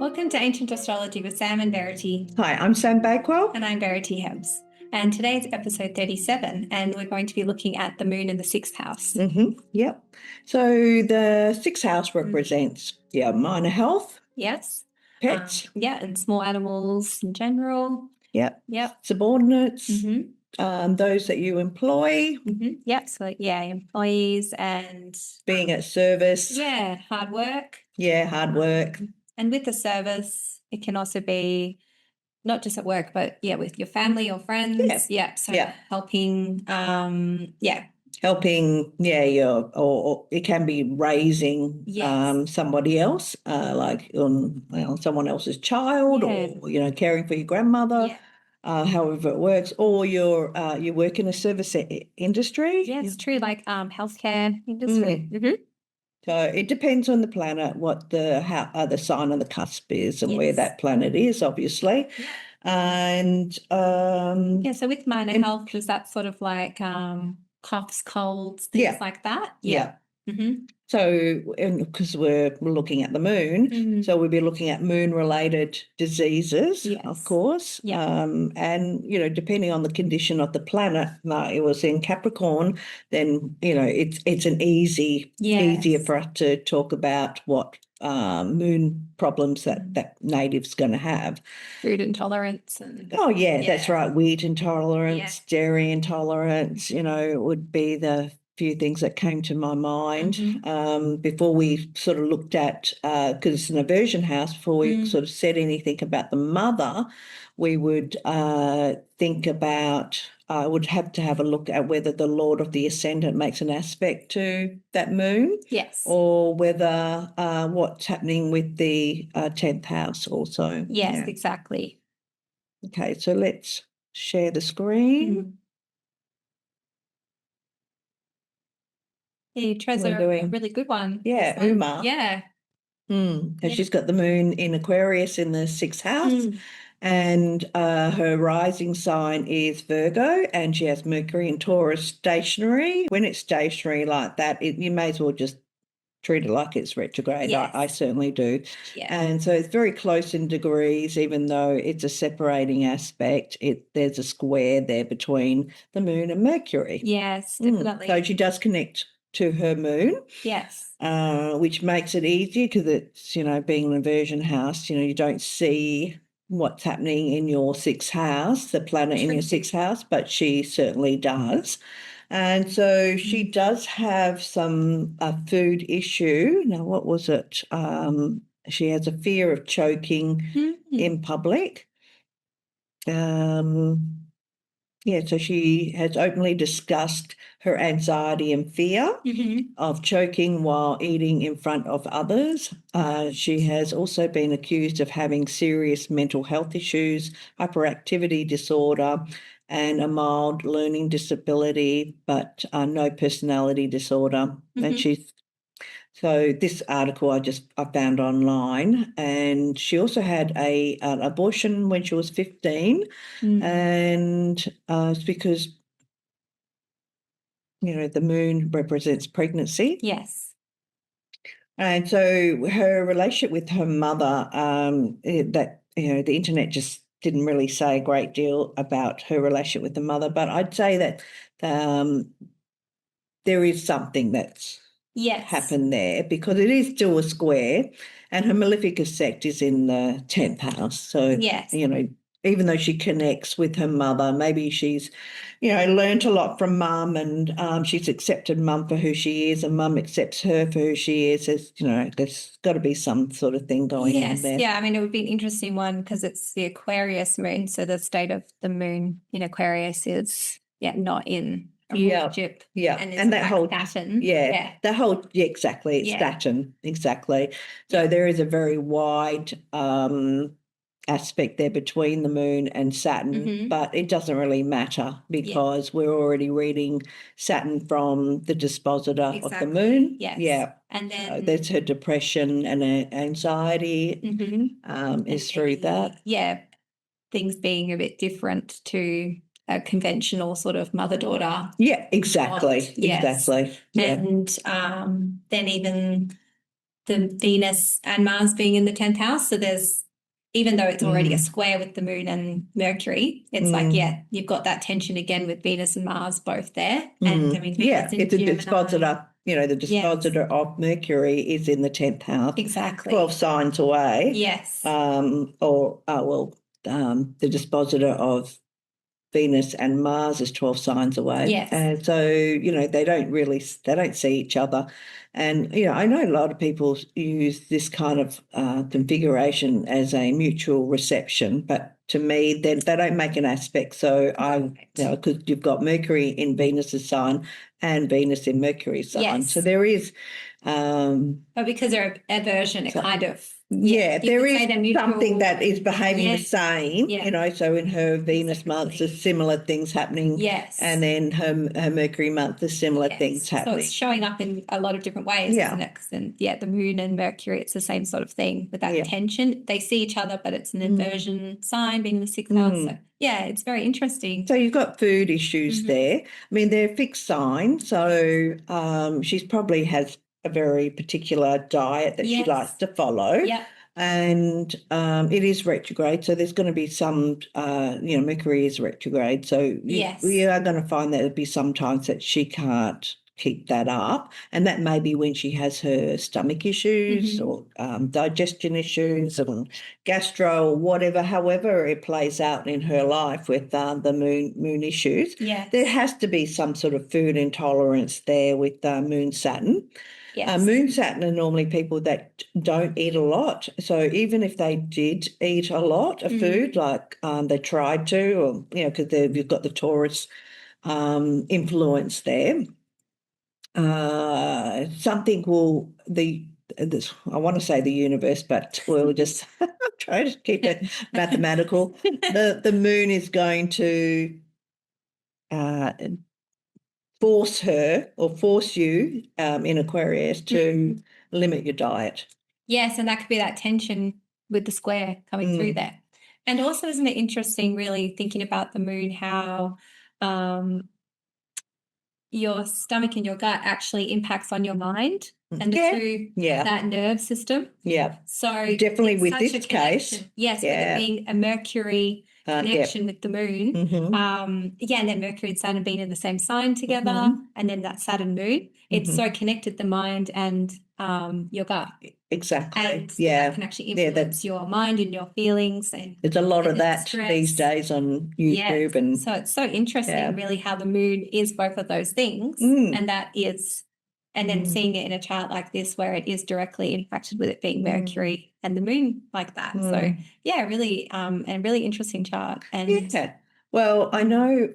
Welcome to Ancient Astrology with Sam and Verity. Hi, I'm Sam Bakewell. And I'm Verity Hebbs. And today's episode 37, and we're going to be looking at the moon in the sixth house. Yep. So the sixth house represents minor health, Yes. pets. And small animals in general. Yep. Yep. Subordinates, those that you employ. Yep. So, employees and being at service. Hard work. Hard work. And with the service, it can also be not just at work, but with your family or friends. Helping. Helping, or it can be raising somebody else, like someone else's child, or caring for your grandmother. However it works, or you work in a service industry. Yes, true, like healthcare industry. So it depends on the planet, what the sign of the cusp is, and where that planet is, obviously. And so with minor health, is that sort of like coughs, colds, things like that? So, because we're looking at the moon, so we'll be looking at moon-related diseases, of course. And, depending on the condition of the planet, it was in Capricorn, then, it's an easier for us to talk about what moon problems that native's going to have. Food intolerance. That's right. Wheat intolerance, dairy intolerance, would be the few things that came to my mind before we sort of looked at, because it's an aversion house, before we sort of said anything about the mother, we would think about, would have to have a look at whether the Lord of the Ascendant makes an aspect to that moon. Yes. Or whether what's happening with the 10th house also. Yes, exactly. Okay, so let's share the screen. You chose a really good one. Yeah, Uma. Yeah. And she's got the moon in Aquarius in the sixth house, and her rising sign is Virgo, and she has Mercury in Taurus stationary. When it's stationary like that, you may as well just treat it like it's retrograde. Yes. I certainly do. Yeah. And so it's very close in degrees, even though it's a separating aspect. There's a square there between the moon and Mercury. Yes, definitely. So she does connect to her moon. Yes. Which makes it easier because it's, being an aversion house, you don't see what's happening in your sixth house, the planet in your sixth house, but she certainly does. And so she does have some food issue. Now, what was it? She has a fear of choking in public. So she has openly discussed her anxiety and fear of choking while eating in front of others. She has also been accused of having serious mental health issues, hyperactivity disorder, and a mild learning disability, but no personality disorder. And so this article I found online, and she also had an abortion when she was 15, and it's because, the moon represents pregnancy. Yes. And so her relationship with her mother, the internet just didn't really say a great deal about her relationship with the mother, but I'd say that there is something that's happened there, because it is still a square, and her malefic sect is in the 10th house. So, even though she connects with her mother, maybe she's, learnt a lot from mum, and she's accepted mum for who she is, and mum accepts her for who she is. There's got to be some sort of thing going on there. Yeah, I mean, it would be an interesting one because it's the Aquarius moon, so the state of the moon in Aquarius is, not in relationship. And that whole Saturn. Exactly. It's Saturn. Exactly. So there is a very wide aspect there between the moon and Saturn, but it doesn't really matter because we're already reading Saturn from the dispositor of the moon. And then there's her depression and her anxiety is through that. Things being a bit different to a conventional sort of mother-daughter. Yeah, exactly. Exactly. And then even the Venus and Mars being in the 10th house. So there's, even though it's already a square with the moon and Mercury, it's like, you've got that tension again with Venus and Mars both there. And I mean, Venus it's a dispositor, the dispositor of Mercury is in the 10th house. Exactly. 12 signs away. Yes. The dispositor of Venus and Mars is 12 signs away. Yes. And so, they don't see each other. And, I know a lot of people use this kind of configuration as a mutual reception, but to me, they don't make an aspect. So because you've got Mercury in Venus's sign and Venus in Mercury's sign. Yes. So there is. But because they're aversion, it kind of. There is something that is behaving the same, so in her Venus month there's similar things happening. Yes. And then her Mercury month there's similar things happening. So it's showing up in a lot of different ways, isn't it? And the moon and Mercury, it's the same sort of thing with that tension. They see each other, but it's an inversion sign being the 6th house. So it's very interesting. So you've got food issues there. I mean, they're fixed signs, so she's probably has a very particular diet that she likes to follow. Yeah. And it is retrograde, so there's going to be some, Mercury is retrograde. So we are going to find that there'll be some times that she can't keep that up. And that may be when she has her stomach issues or digestion issues and gastro or whatever, however it plays out in her life with the moon issues. Yes. There has to be some sort of food intolerance there with moon Saturn. Yes. Moon Saturn are normally people that don't eat a lot. So even if they did eat a lot of food, like they tried to, or, because you've got the Taurus influence there, something will, I want to say the universe, but we'll just try to keep it mathematical. The moon is going to force her or force you in Aquarius to limit your diet. Yes, and that could be that tension with the square coming through there. And also, isn't it interesting really thinking about the moon, how your stomach and your gut actually impacts on your mind and through that nerve system. Yeah. So definitely with this case. Yes, with it being a Mercury connection with the moon. And then Mercury and Saturn being in the same sign together, and then that Saturn moon, it's so connected, the mind and your gut. Exactly. And that can actually influence your mind and your feelings. And there's a lot of that these days on YouTube. And so it's so interesting really how the moon is both of those things, and that is, and then seeing it in a chart like this where it is directly impacted with it being Mercury and the moon like that. So really and really interesting chart. And well, I know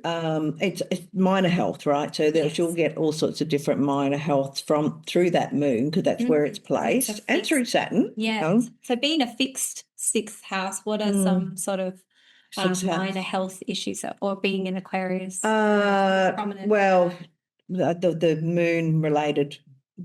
it's minor health, right? So that you'll get all sorts of different minor health through that moon, because that's where it's placed, and through Saturn. Yeah. So being a fixed 6th house, what are some sort of minor health issues, or being in Aquarius? Prominent? Well, the moon related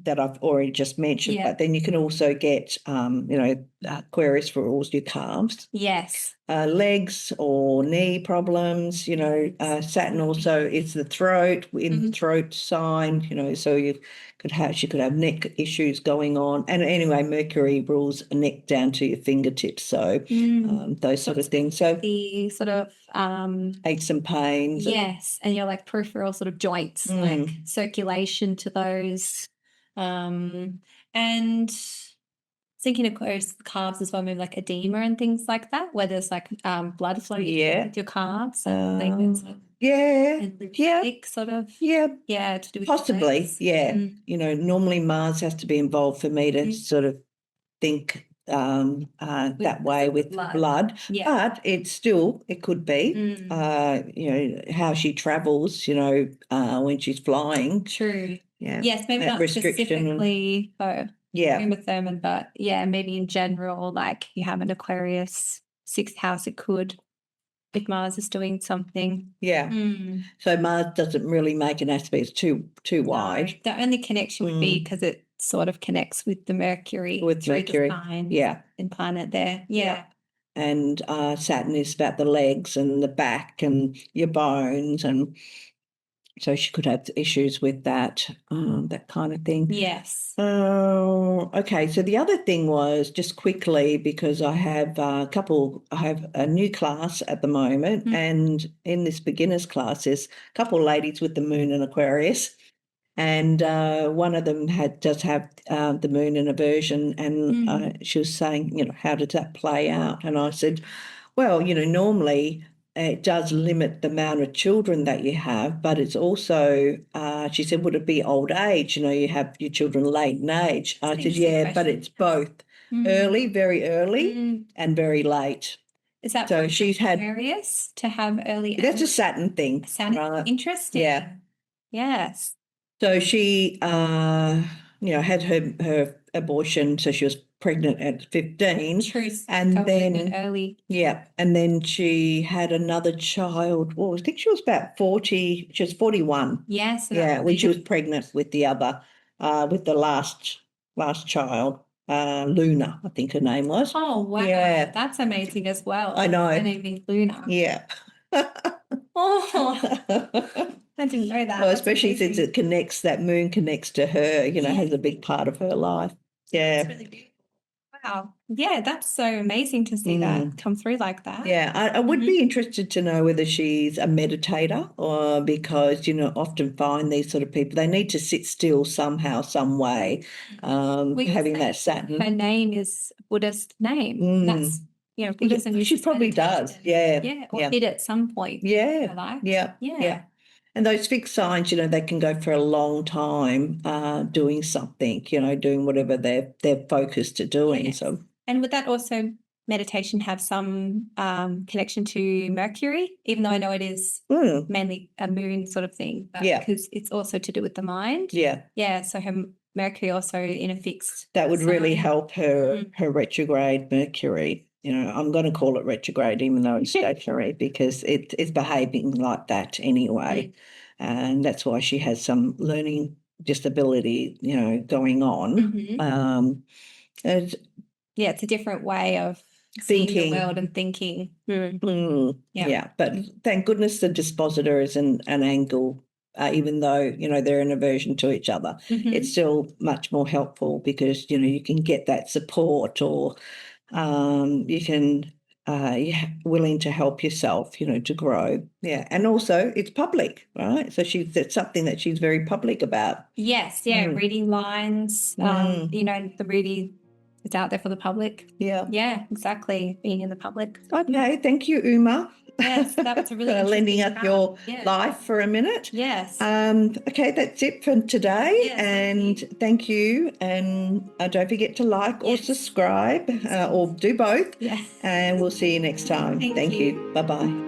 that I've already just mentioned, but then you can also get, Aquarius for all your calves. Yes. Legs or knee problems, Saturn also is the throat, in throat sign, so she could have neck issues going on. And anyway, Mercury rules a neck down to your fingertips. So those sort of things. So the sort of aches and pains. Yes. And your like peripheral sort of joints, like circulation to those. And thinking of course calves as well, maybe like edema and things like that, where there's like blood flow with your calves. And sort of. Yeah. To do with possibly. Normally Mars has to be involved for me to sort of think that way with blood. But it could be, how she travels, when she's flying. True. Yeah. Yes, maybe that not specifically for Thurman, but maybe in general, like you have an Aquarius 6th house, it could, if Mars is doing something. Yeah. So Mars doesn't really make an aspect. It's too wide. The only connection would be because it sort of connects with the Mercury. The sign and planet there. Yeah. And Saturn is about the legs and the back and your bones and So she could have issues with that kind of thing. Yes. Oh, okay. So the other thing was, just quickly, because I have a new class at the moment, and in this beginners class, there's a couple of ladies with the moon in Aquarius, and one of them does have the moon in aversion, and she was saying, how does that play out? And I said, well, normally it does limit the amount of children that you have, but it's also, she said, would it be old age? You have your children late in age. I said, yeah, but it's both early, very early, and very late. Is that so she's had Aquarius to have early? That's a Saturn thing. Saturn, right? interesting. Yeah. Yes. So she, had her abortion. So she was pregnant at 15. True. And then early. Yeah. And then she had another child. Well, I think she was about 40. She was 41. Yes. Yeah. When she was pregnant with the other, with the last child, Luna, I think her name was. Oh, wow. Yeah. That's amazing as well. I know. Her name is Luna. Yeah. Oh, I didn't know that. Well, especially since that moon connects to her, has a big part of her life. Yeah. That's really beautiful. Wow. Yeah, that's so amazing to see that come through like that. Yeah, I would be interested to know whether she's a meditator, or because, often find these sort of people, they need to sit still somehow, some way, having that Saturn. Her name is a Buddhist name. That's, Buddhism. She probably does. Yeah. Yeah. Or did at some point. Yeah. In her life. Yeah. Yeah. And those fixed signs, they can go for a long time doing something, doing whatever they're focused to doing. Yes. So, and would that also, meditation, have some connection to Mercury, even though I know it is mainly a moon sort of thing, but because it's also to do with the mind. Yeah. Yeah. So her Mercury also in a fixed that would sign. really help her retrograde Mercury. I'm going to call it retrograde, even though it's stationary, because it's behaving like that anyway. And that's why she has some learning disability, going on. It's a different way of thinking seeing the world and thinking. Yeah. But thank goodness the dispositor is an angle, even though, they're in aversion to each other. It's still much more helpful because, you can get that support, or you can you're willing to help yourself, to grow. Yeah. And also it's public, right? So that's something that she's very public about. Yes. Yeah. Reading lines, the reading is out there for the public. Yeah. Yeah, exactly. Being in the public. Okay. Thank you, Uma. Yes, that was a really lending up your life for a minute. Yes. Okay, that's it for today. Yes, and thank you. And don't forget to like or subscribe, or do both. Yes. And we'll see you next time. Thank you. Bye-bye.